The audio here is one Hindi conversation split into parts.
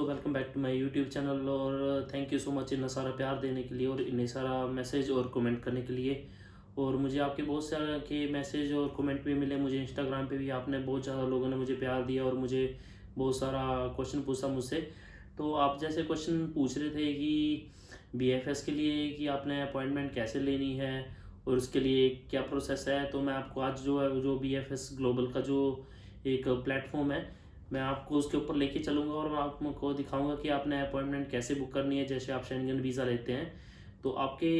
दोस्तों, welcome back to my YouTube channel. और थैंक यू सो मच इतना सारा प्यार देने के लिए और इतने सारा मैसेज और कमेंट करने के लिए। और मुझे आपके बहुत सारे के मैसेज और कमेंट भी मिले। मुझे इंस्टाग्राम पे भी आपने बहुत ज़्यादा लोगों ने मुझे प्यार दिया और मुझे बहुत सारा क्वेश्चन पूछा मुझसे। तो आप जैसे क्वेश्चन पूछ रहे थे कि बीएफएस के लिए कि आपने अपॉइंटमेंट कैसे लेनी है और उसके लिए क्या प्रोसेस है, तो मैं आपको आज जो बीएफएस ग्लोबल का जो एक प्लेटफॉर्म है, मैं आपको उसके ऊपर लेके चलूँगा और मैं आपको दिखाऊंगा कि आपने अपॉइंटमेंट कैसे बुक करनी है। जैसे आप शेंगन वीज़ा लेते हैं तो आपके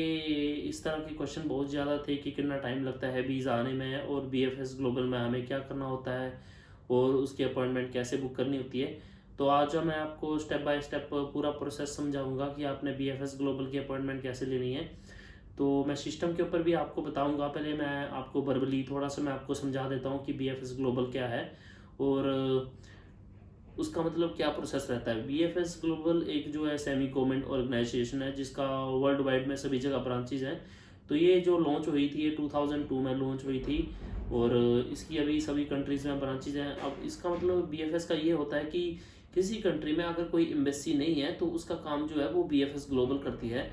इस तरह के क्वेश्चन बहुत ज़्यादा थे कि कितना टाइम लगता है वीज़ा आने में और बीएफएस ग्लोबल में हमें क्या करना होता है और उसकी अपॉइंटमेंट कैसे बुक करनी होती है। तो आज मैं आपको स्टेप बाय स्टेप पूरा प्रोसेस समझाऊंगा कि आपने बीएफएस ग्लोबल की अपॉइंटमेंट कैसे लेनी है। तो मैं सिस्टम के ऊपर भी आपको बताऊंगा। पहले मैं आपको वर्बली थोड़ा सा मैं आपको समझा देता हूँ कि बीएफएस ग्लोबल क्या है और उसका मतलब क्या प्रोसेस रहता है। बीएफएस ग्लोबल एक जो है सेमी गवर्नमेंट ऑर्गेनाइजेशन है जिसका वर्ल्ड वाइड में सभी जगह ब्रांचेज हैं। तो ये जो लॉन्च हुई थी, ये 2002 में लॉन्च हुई थी और इसकी अभी सभी कंट्रीज़ में ब्रांचेज हैं। अब इसका मतलब बीएफएस का ये होता है कि किसी कंट्री में अगर कोई एम्बेसी नहीं है तो उसका काम जो है वो बीएफएस ग्लोबल करती है।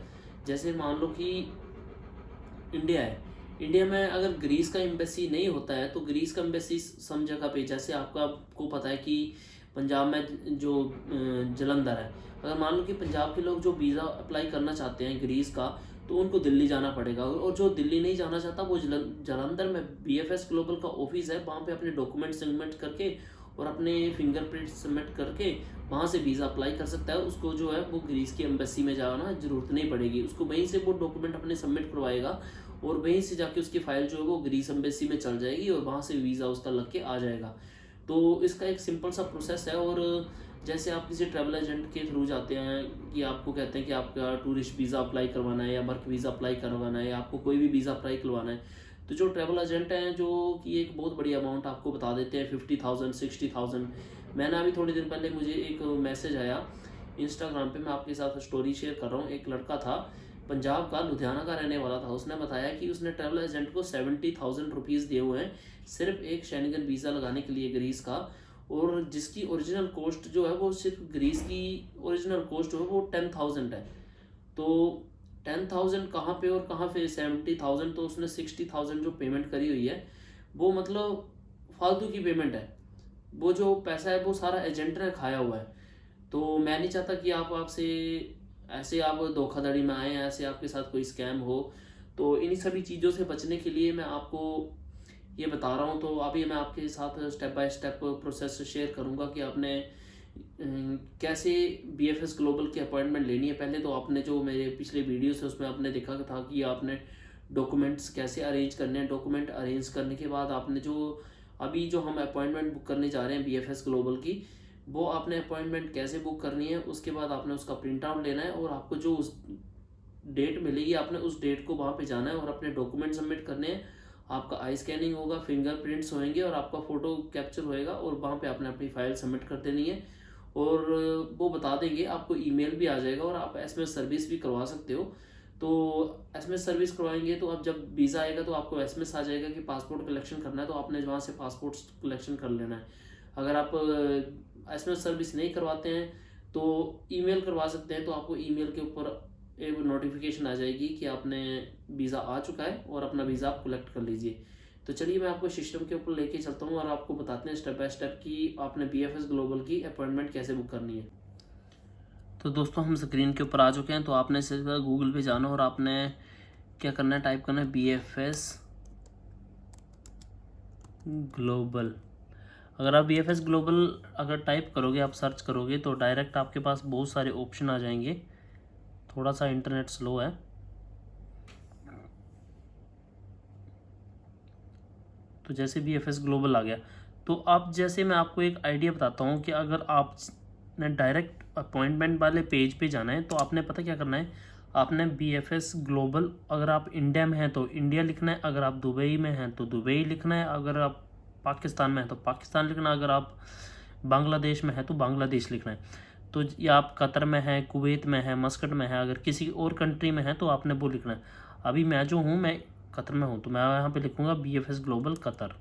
जैसे मान लो कि इंडिया है, इंडिया में अगर ग्रीस का एम्बेसी नहीं होता है तो ग्रीस का एम्बेसी सम जगह पे, जैसे आपको पता है कि पंजाब में जो जलंधर है, अगर मान लो कि पंजाब के लोग जो वीज़ा अप्लाई करना चाहते हैं ग्रीस का तो उनको दिल्ली जाना पड़ेगा। और जो दिल्ली नहीं जाना चाहता वो जलंधर में बीएफएस ग्लोबल का ऑफिस है, वहाँ पे अपने डॉक्यूमेंट सबमिट करके और अपने फिंगरप्रिंट सबमिट करके वहाँ से वीज़ा अप्लाई कर सकता है। उसको जो है वो ग्रीस की एम्बेसी में जाना जरूरत नहीं पड़ेगी, उसको वहीं से वो डॉक्यूमेंट अपने सबमिट करवाएगा और वहीं से जाके उसकी फाइल जो है वो ग्रीस एम्बेसी में चल जाएगी और वहाँ से वीज़ा उसका लग के आ जाएगा। तो इसका एक सिंपल सा प्रोसेस है। और जैसे आप किसी ट्रैवल एजेंट के थ्रू जाते हैं कि आपको कहते हैं कि आपका टूरिस्ट वीज़ा अप्लाई करवाना है या वर्क वीज़ा अप्लाई करवाना है या आपको कोई भी वीज़ा अप्लाई करवाना है, तो जो ट्रैवल एजेंट हैं जो कि एक बहुत बड़ी अमाउंट आपको बता देते हैं, 50,000 60,000। मैंने अभी थोड़ी देर पहले मुझे एक मैसेज आया इंस्टाग्राम पे, मैं आपके साथ स्टोरी शेयर कर रहा हूँ। एक लड़का था पंजाब का, लुधियाना का रहने वाला था। उसने बताया कि उसने ट्रैवल एजेंट को 70,000 रुपीज़ दिए हुए हैं सिर्फ एक शेंगन वीज़ा लगाने के लिए ग्रीस का। और जिसकी ओरिजिनल कॉस्ट जो है वो सिर्फ ग्रीस की ओरिजिनल कॉस्ट जो है वो 10,000 है। तो 10,000 कहाँ पे और कहाँ पे 70,000, तो उसने 60,000 जो पेमेंट करी हुई है वो मतलब फालतू की पेमेंट है। वो जो पैसा है वो सारा एजेंट ने खाया हुआ है। तो मैं नहीं चाहता कि आपसे ऐसे आप धोखाधड़ी में आए, ऐसे आपके साथ कोई स्कैम हो। तो इन सभी चीज़ों से बचने के लिए मैं आपको ये बता रहा हूँ। तो अभी मैं आपके साथ step by step process share करूँगा कि आपने कैसे बीएफएस ग्लोबल की अपॉइंटमेंट लेनी है। पहले तो आपने जो मेरे पिछले वीडियो से उसमें आपने देखा था कि आपने डॉक्यूमेंट्स कैसे अरेंज करने हैं। डॉक्यूमेंट अरेंज करने के बाद आपने जो अभी जो हम अपॉइंटमेंट बुक करने जा रहे हैं बीएफएस ग्लोबल की, वो आपने अपॉइंटमेंट कैसे बुक करनी है, उसके बाद आपने उसका प्रिंट आउट लेना है और आपको जो उस डेट मिलेगी आपने उस डेट को वहाँ पे जाना है और अपने डॉक्यूमेंट सबमिट करने हैं। आपका आई स्कैनिंग होगा, फिंगरप्रिंट्स होंगे और आपका फ़ोटो कैप्चर होएगा और वहाँ पे आपने अपनी फ़ाइल सबमिट कर देनी है। और वो बता देंगे, आपको ईमेल भी आ जाएगा और आप एसएमएस सर्विस भी करवा सकते हो। तो एसएमएस सर्विस करवाएंगे तो अब जब वीज़ा आएगा तो आपको एसएमएस आ जाएगा कि पासपोर्ट कलेक्शन करना है, तो आपने वहाँ से पासपोर्ट कलेक्शन कर लेना है। अगर आप एसएमएस सर्विस नहीं करवाते हैं तो ईमेल करवा सकते हैं। तो आपको ईमेल के ऊपर एक नोटिफिकेशन आ जाएगी कि आपने वीज़ा आ चुका है और अपना वीज़ा आप कलेक्ट कर लीजिए। तो चलिए मैं आपको सिस्टम के ऊपर लेके चलता हूँ और आपको बताते हैं स्टेप बाय स्टेप कि आपने बीएफएस ग्लोबल की अपॉइंटमेंट कैसे बुक करनी है। तो दोस्तों हम स्क्रीन के ऊपर आ चुके हैं। तो आपने सीधा गूगल पे जाना और आपने क्या करना है, टाइप करना है बीएफएस ग्लोबल। अगर आप बीएफएस ग्लोबल अगर टाइप करोगे, आप सर्च करोगे तो डायरेक्ट आपके पास बहुत सारे ऑप्शन आ जाएंगे। थोड़ा सा इंटरनेट स्लो है। तो जैसे बीएफएस ग्लोबल आ गया तो अब जैसे मैं आपको एक आइडिया बताता हूँ कि अगर आपने डायरेक्ट अपॉइंटमेंट वाले पेज पे जाना है तो आपने पता क्या करना है, आपने बीएफएस ग्लोबल, अगर आप इंडिया में हैं तो इंडिया लिखना है, अगर आप दुबई में हैं तो दुबई लिखना है, अगर आप पाकिस्तान में हैं तो पाकिस्तान लिखना है, अगर आप बांग्लादेश में हैं तो बांग्लादेश लिखना है। तो या आप कतर में हैं, कुवैत में है, मस्कट में है, अगर किसी और कंट्री में है तो आपने वो लिखना है। अभी मैं जो हूँ मैं कतर में हूँ तो मैं यहाँ पे लिखूँगा बीएफएस ग्लोबल कतर।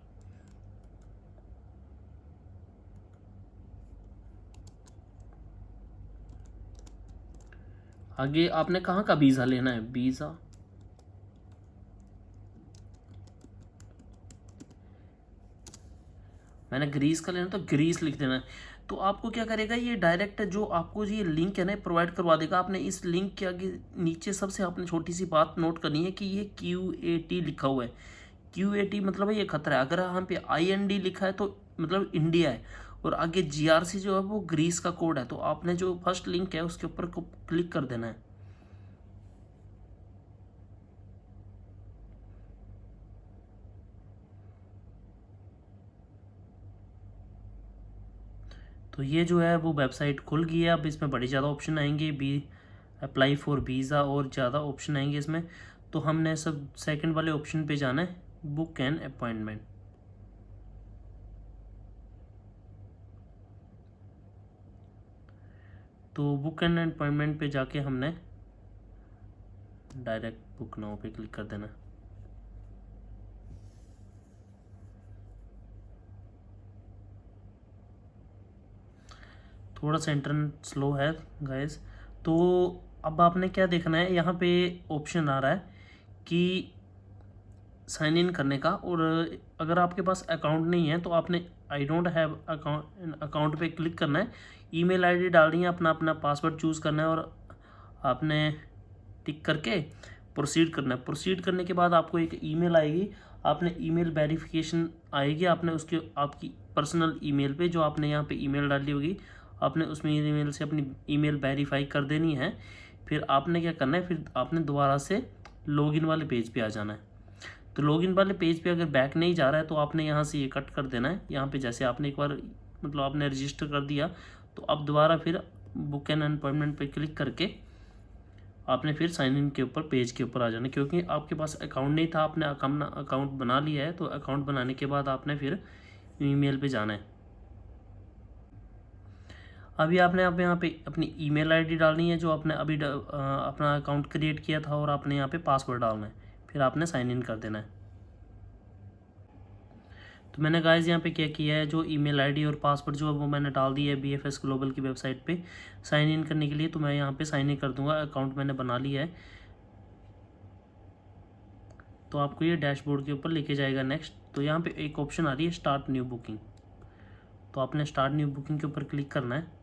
आगे आपने कहाँ का वीज़ा लेना है, वीज़ा मैंने ग्रीस का लेना तो ग्रीस लिख देना है। तो आपको क्या करेगा, ये डायरेक्ट जो आपको ये लिंक है ना प्रोवाइड करवा देगा। आपने इस लिंक के आगे नीचे सबसे आपने छोटी सी बात नोट करनी है कि ये QAT लिखा हुआ है। QAT मतलब है ये खतरा है। अगर यहाँ पे IND लिखा है तो मतलब इंडिया है, और आगे GRC जो है वो ग्रीस का कोड है। तो आपने जो फर्स्ट लिंक है उसके ऊपर क्लिक कर देना है। तो ये जो है वो वेबसाइट खुल गई है। अब इसमें बड़े ज़्यादा ऑप्शन आएंगे, अप्लाई फॉर वीज़ा, और ज़्यादा ऑप्शन आएंगे इसमें। तो हमने सब सेकंड वाले ऑप्शन पे जाना है, बुक एन अपॉइंटमेंट। तो बुक एन अपॉइंटमेंट पे जाके हमने डायरेक्ट बुक नाउ पे क्लिक कर देना। थोड़ा सा इंटरनेट स्लो है गाइस। तो अब आपने क्या देखना है, यहाँ पे ऑप्शन आ रहा है कि साइन इन करने का। और अगर आपके पास अकाउंट नहीं है तो आपने आई डोंट हैव अकाउंट पे क्लिक करना है। ईमेल आईडी डालनी है, अपना अपना पासवर्ड चूज़ करना है, और आपने टिक करके प्रोसीड करना है। प्रोसीड करने के बाद आपको एक ईमेल आएगी, आपने ईमेल वेरिफिकेशन आएगी, आपने उसके आपकी पर्सनल ईमेल पे जो आपने यहाँ पे ईमेल डाली होगी, आपने उसमें ईमेल से अपनी ईमेल वेरीफाई कर देनी है। फिर आपने क्या करना है, फिर आपने दोबारा से लॉगिन वाले पेज पे आ जाना है। तो लॉगिन वाले पेज पे अगर बैक नहीं जा रहा है तो आपने यहाँ से ये कट कर देना है। यहाँ पे जैसे आपने एक बार मतलब आपने रजिस्टर कर दिया, तो अब दोबारा फिर बुक एन अपॉइंटमेंट पे क्लिक करके आपने फिर साइन इन के ऊपर पेज के ऊपर आ जाना। क्योंकि आपके पास अकाउंट नहीं था, आपने अकाउंट बना लिया है, तो अकाउंट बनाने के बाद आपने फिर ईमेल पे जाना है। अभी आपने अब यहाँ पे अपनी ईमेल आईडी डालनी है जो आपने अभी अपना अकाउंट क्रिएट किया था, और आपने यहाँ पे पासवर्ड डालना है, फिर आपने साइन इन कर देना है। तो मैंने गाइस यहाँ पे क्या किया है, जो ईमेल आईडी और पासवर्ड जो है वो मैंने डाल दिया है BFS ग्लोबल की वेबसाइट पे साइन इन करने के लिए। तो मैं यहाँ पे साइन इन कर दूंगा, अकाउंट मैंने बना लिया है। तो आपको ये डैशबोर्ड के ऊपर लेके जाएगा नेक्स्ट। तो यहाँ पे एक ऑप्शन आ रही है स्टार्ट न्यू बुकिंग, तो आपने स्टार्ट न्यू बुकिंग के ऊपर क्लिक करना है।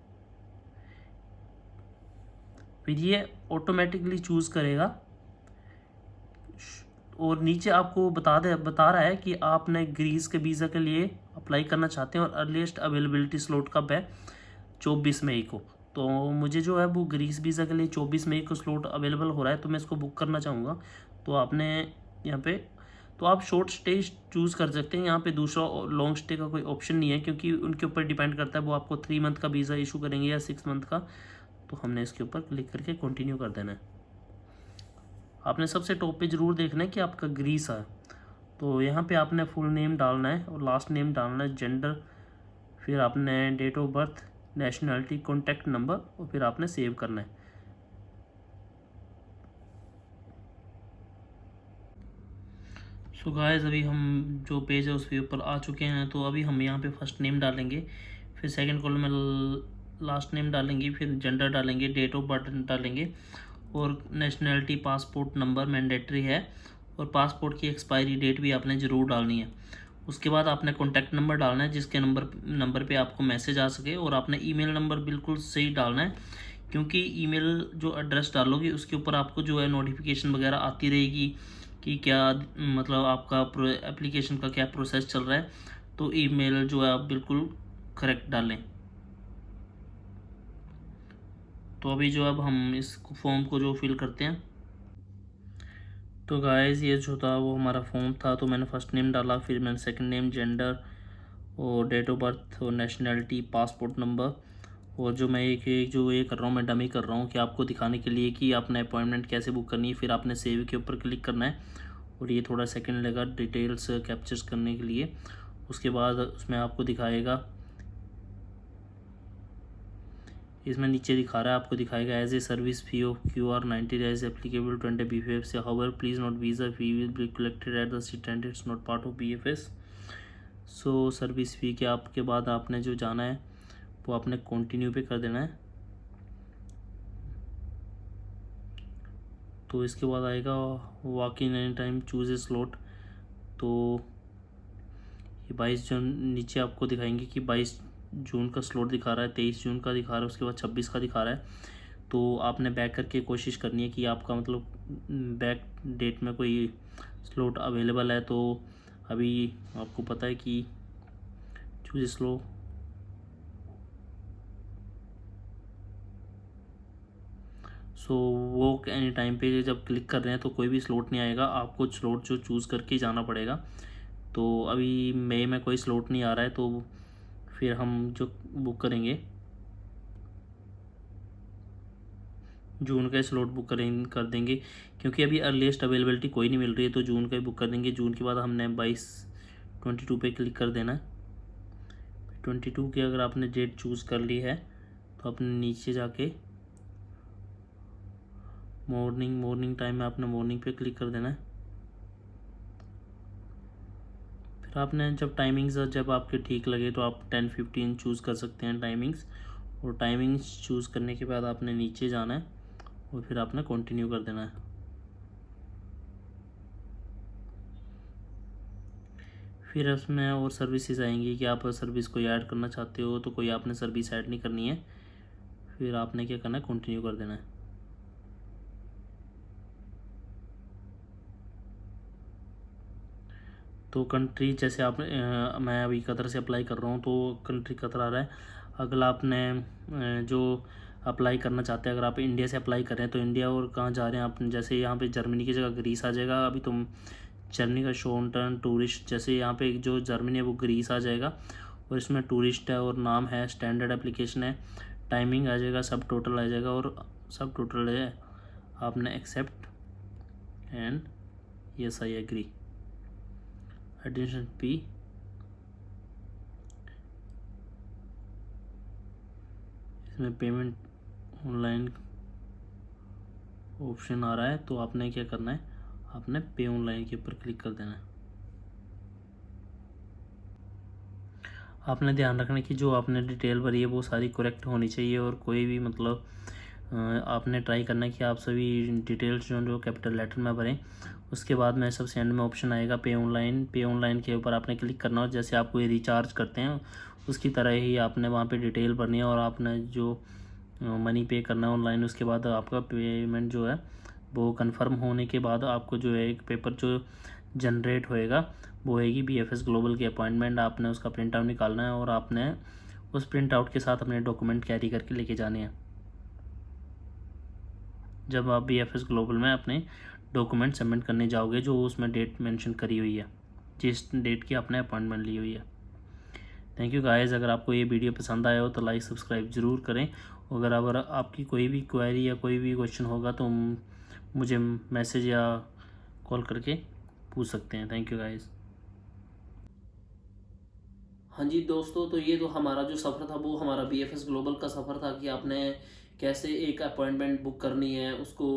फिर ये ऑटोमेटिकली चूज़ करेगा, और नीचे आपको बता रहा है कि आपने ग्रीस के वीज़ा के लिए अप्लाई करना चाहते हैं, और अर्लीस्ट अवेलेबिलिटी स्लॉट कब है, 24 मई को। तो मुझे जो है वो ग्रीस वीज़ा के लिए 24 मई को स्लॉट अवेलेबल हो रहा है, तो मैं इसको बुक करना चाहूँगा। तो आपने यहाँ पे तो आप शॉर्ट स्टे चूज़ कर सकते हैं। यहाँ पे दूसरा लॉन्ग स्टे का कोई ऑप्शन नहीं है, क्योंकि उनके ऊपर डिपेंड करता है वो आपको 3 मंथ का वीज़ा इशू करेंगे या 6 मंथ का। तो हमने इसके ऊपर क्लिक करके कंटिन्यू कर देना है। आपने सबसे टॉप पे ज़रूर देखना है कि आपका ग्रीस है। तो यहाँ पे आपने फुल नेम डालना है और लास्ट नेम डालना है, जेंडर, फिर आपने date of birth, nationality, contact number, और फिर आपने सेव करना है। सो गाइस अभी हम जो पेज है उसके ऊपर आ चुके हैं। तो अभी हम यहाँ पे फर्स्ट नेम डालेंगे, फिर सेकंड कॉलम में लास्ट नेम डालेंगे, फिर जेंडर डालेंगे, डेट ऑफ बर्थ डालेंगे, और नेशनलिटी, पासपोर्ट नंबर मैंडेटरी है, और पासपोर्ट की एक्सपायरी डेट भी आपने ज़रूर डालनी है। उसके बाद आपने कॉन्टैक्ट नंबर डालना है जिसके नंबर पे आपको मैसेज आ सके, और आपने ईमेल नंबर बिल्कुल सही डालना है, क्योंकि ईमेल जो एड्रेस डालोगे उसके ऊपर आपको जो है नोटिफिकेशन वगैरह आती रहेगी कि क्या मतलब आपका एप्लीकेशन का क्या प्रोसेस चल रहा है। तो ईमेल जो है आप बिल्कुल करेक्ट डालें। तो अभी जो अब हम इस फॉर्म को जो फिल करते हैं। तो गाइस ये जो था वो हमारा फॉर्म था। तो मैंने फर्स्ट नेम डाला, फिर मैंने सेकंड नेम, जेंडर, और डेट ऑफ बर्थ, और नेशनलिटी, पासपोर्ट नंबर, और जो मैं जो ये कर रहा हूँ मैं डमी कर रहा हूँ कि आपको दिखाने के लिए कि आपने अपॉइंटमेंट कैसे बुक करनी है। फिर आपने सेव के ऊपर क्लिक करना है, और ये थोड़ा सेकंड लगेगा डिटेल्स कैप्चर करने के लिए। उसके बाद उसमें आपको दिखाएगा, इसमें नीचे दिखा रहा है, आपको दिखाएगा as a service fee of QR90 as applicable to BFF से, however please note visa fee will be collected at the seat and it's not part of BFS। So service fee के आपके बाद आपने जो जाना है वो आपने कंटिन्यू पे कर देना है। तो इसके बाद आएगा walk in any time, choose A slot. तो ये 22 जून नीचे आपको दिखाएंगे कि 22 जून का स्लॉट दिखा रहा है, 23 जून का दिखा रहा है, उसके बाद 26 का दिखा रहा है। तो आपने बैक करके कोशिश करनी है कि आपका मतलब बैक डेट में कोई स्लॉट अवेलेबल है। तो अभी आपको पता है कि चूज स्लो, वो एनी टाइम पे जब क्लिक कर रहे हैं तो कोई भी स्लॉट नहीं आएगा, आपको स्लॉट जो चूज़ करके जाना पड़ेगा। तो अभी मई में कोई स्लॉट नहीं आ रहा है, तो फिर हम जो बुक करेंगे जून का स्लॉट बुक कर देंगे, क्योंकि अभी अर्लीस्ट अवेलेबिलिटी कोई नहीं मिल रही है, तो जून का ही बुक कर देंगे। जून के बाद हमने 22 पे क्लिक कर देना है। 22 की अगर आपने डेट चूज़ कर ली है तो अपने नीचे जाके मॉर्निंग टाइम में आपने मॉर्निंग पे क्लिक कर देना है। फिर आपने जब टाइमिंग्स जब आपके ठीक लगे तो आप 10-15 चूज़ कर सकते हैं टाइमिंग्स, और टाइमिंग्स चूज़ करने के बाद आपने नीचे जाना है और फिर आपने कंटिन्यू कर देना है। फिर उसमें और सर्विसेज आएंगी कि आप सर्विस कोई ऐड करना चाहते हो, तो कोई आपने सर्विस ऐड नहीं करनी है, फिर आपने क्या करना है, कंटिन्यू कर देना है। तो कंट्री जैसे आप मैं अभी कतर से अप्लाई कर रहा हूँ, तो कंट्री कतर आ रहा है। अगला आपने जो अप्लाई करना चाहते हैं, अगर आप इंडिया से अप्लाई कर रहे हैं तो इंडिया, और कहाँ जा रहे हैं आप, जैसे यहाँ पे जर्मनी की जगह ग्रीस आ जाएगा। अभी तुम जर्मनी का शो ऑन टर्न टूरिस्ट, जैसे यहाँ पे जो जर्मनी है वो ग्रीस आ जाएगा, और इसमें टूरिस्ट है और नाम है, स्टैंडर्ड एप्लीकेशन है, टाइमिंग आ जाएगा, सब टोटल आ जाएगा, और सब टोटल है। आपने accept and yes I agree, एडिशन पी। इसमें पेमेंट ऑनलाइन ऑप्शन आ रहा है, तो आपने क्या करना है, आपने पे ऑनलाइन के ऊपर क्लिक कर देना है। आपने ध्यान रखना कि जो आपने डिटेल भरी है वो सारी करेक्ट होनी चाहिए, और कोई भी मतलब आपने ट्राई करना है कि आप सभी डिटेल्स जो कैपिटल लेटर में भरें। उसके बाद में सबसे एंड में ऑप्शन आएगा पे ऑनलाइन के ऊपर आपने क्लिक करना, और जैसे आप कोई रिचार्ज करते हैं उसकी तरह ही आपने वहाँ पे डिटेल भरनी है, और आपने जो मनी पे करना है ऑनलाइन। उसके बाद आपका पेमेंट जो है वो कंफर्म होने के बाद आपको जो है एक पेपर जो जनरेट होएगा वो होएगी BFS ग्लोबल की अपॉइंटमेंट। आपने उसका प्रिंट आउट निकालना है, और आपने उस प्रिंट आउट के साथ अपने डॉक्यूमेंट कैरी करके लेके जाने हैं जब आप BFS ग्लोबल में अपने डॉक्यूमेंट सबमिट करने जाओगे, जो उसमें डेट मेंशन करी हुई है, जिस डेट की आपने अपॉइंटमेंट ली हुई है। थैंक यू गाइस, अगर आपको ये वीडियो पसंद आया हो तो लाइक सब्सक्राइब ज़रूर करें। अगर आपकी कोई भी क्वेरी या कोई भी क्वेश्चन होगा तो मुझे मैसेज या कॉल करके पूछ सकते हैं। Thank you guys. हाँ जी दोस्तों, तो ये तो हमारा जो सफ़र था वो हमारा BFS ग्लोबल का सफ़र था, कि आपने कैसे एक अपॉइंटमेंट बुक करनी है, उसको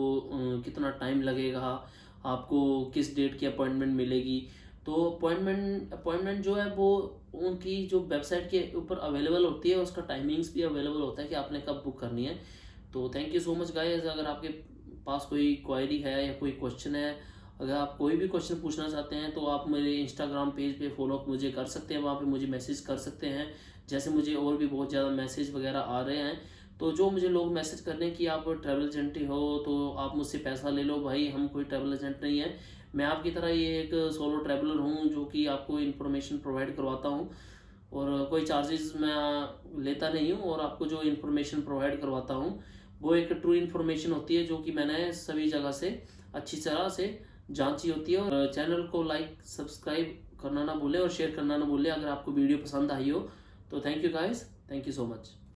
कितना टाइम लगेगा, आपको किस डेट की अपॉइंटमेंट मिलेगी। तो अपॉइंटमेंट जो है वो उनकी जो वेबसाइट के ऊपर अवेलेबल होती है, उसका टाइमिंग्स भी अवेलेबल होता है कि आपने कब बुक करनी है। तो thank you so much guys. अगर आपके पास कोई क्वेरी है या कोई क्वेश्चन है, अगर आप कोई भी क्वेश्चन पूछना चाहते हैं तो आप मेरे इंस्टाग्राम पेज पे फॉलो अप मुझे कर सकते हैं, वहाँ पे मुझे मैसेज कर सकते हैं। जैसे मुझे और भी बहुत ज़्यादा मैसेज वगैरह आ रहे हैं, तो जो मुझे लोग मैसेज कर रहे हैं कि आप ट्रैवल एजेंट ही हो तो आप मुझसे पैसा ले लो, भाई हम कोई ट्रैवल एजेंट नहीं है। मैं आपकी तरह ये एक सोलो ट्रैवलर हूँ जो कि आपको इन्फॉर्मेशन प्रोवाइड करवाता हूँ, और कोई चार्जेस मैं लेता नहीं हूँ, और आपको जो इन्फॉर्मेशन प्रोवाइड करवाता हूँ वो एक ट्रू इन्फॉर्मेशन होती है, जो कि मैंने सभी जगह से अच्छी तरह से जांची होती है। और चैनल को लाइक सब्सक्राइब करना ना भूलें और शेयर करना ना भूलें अगर आपको वीडियो पसंद आई हो। तो thank you guys, thank you so much.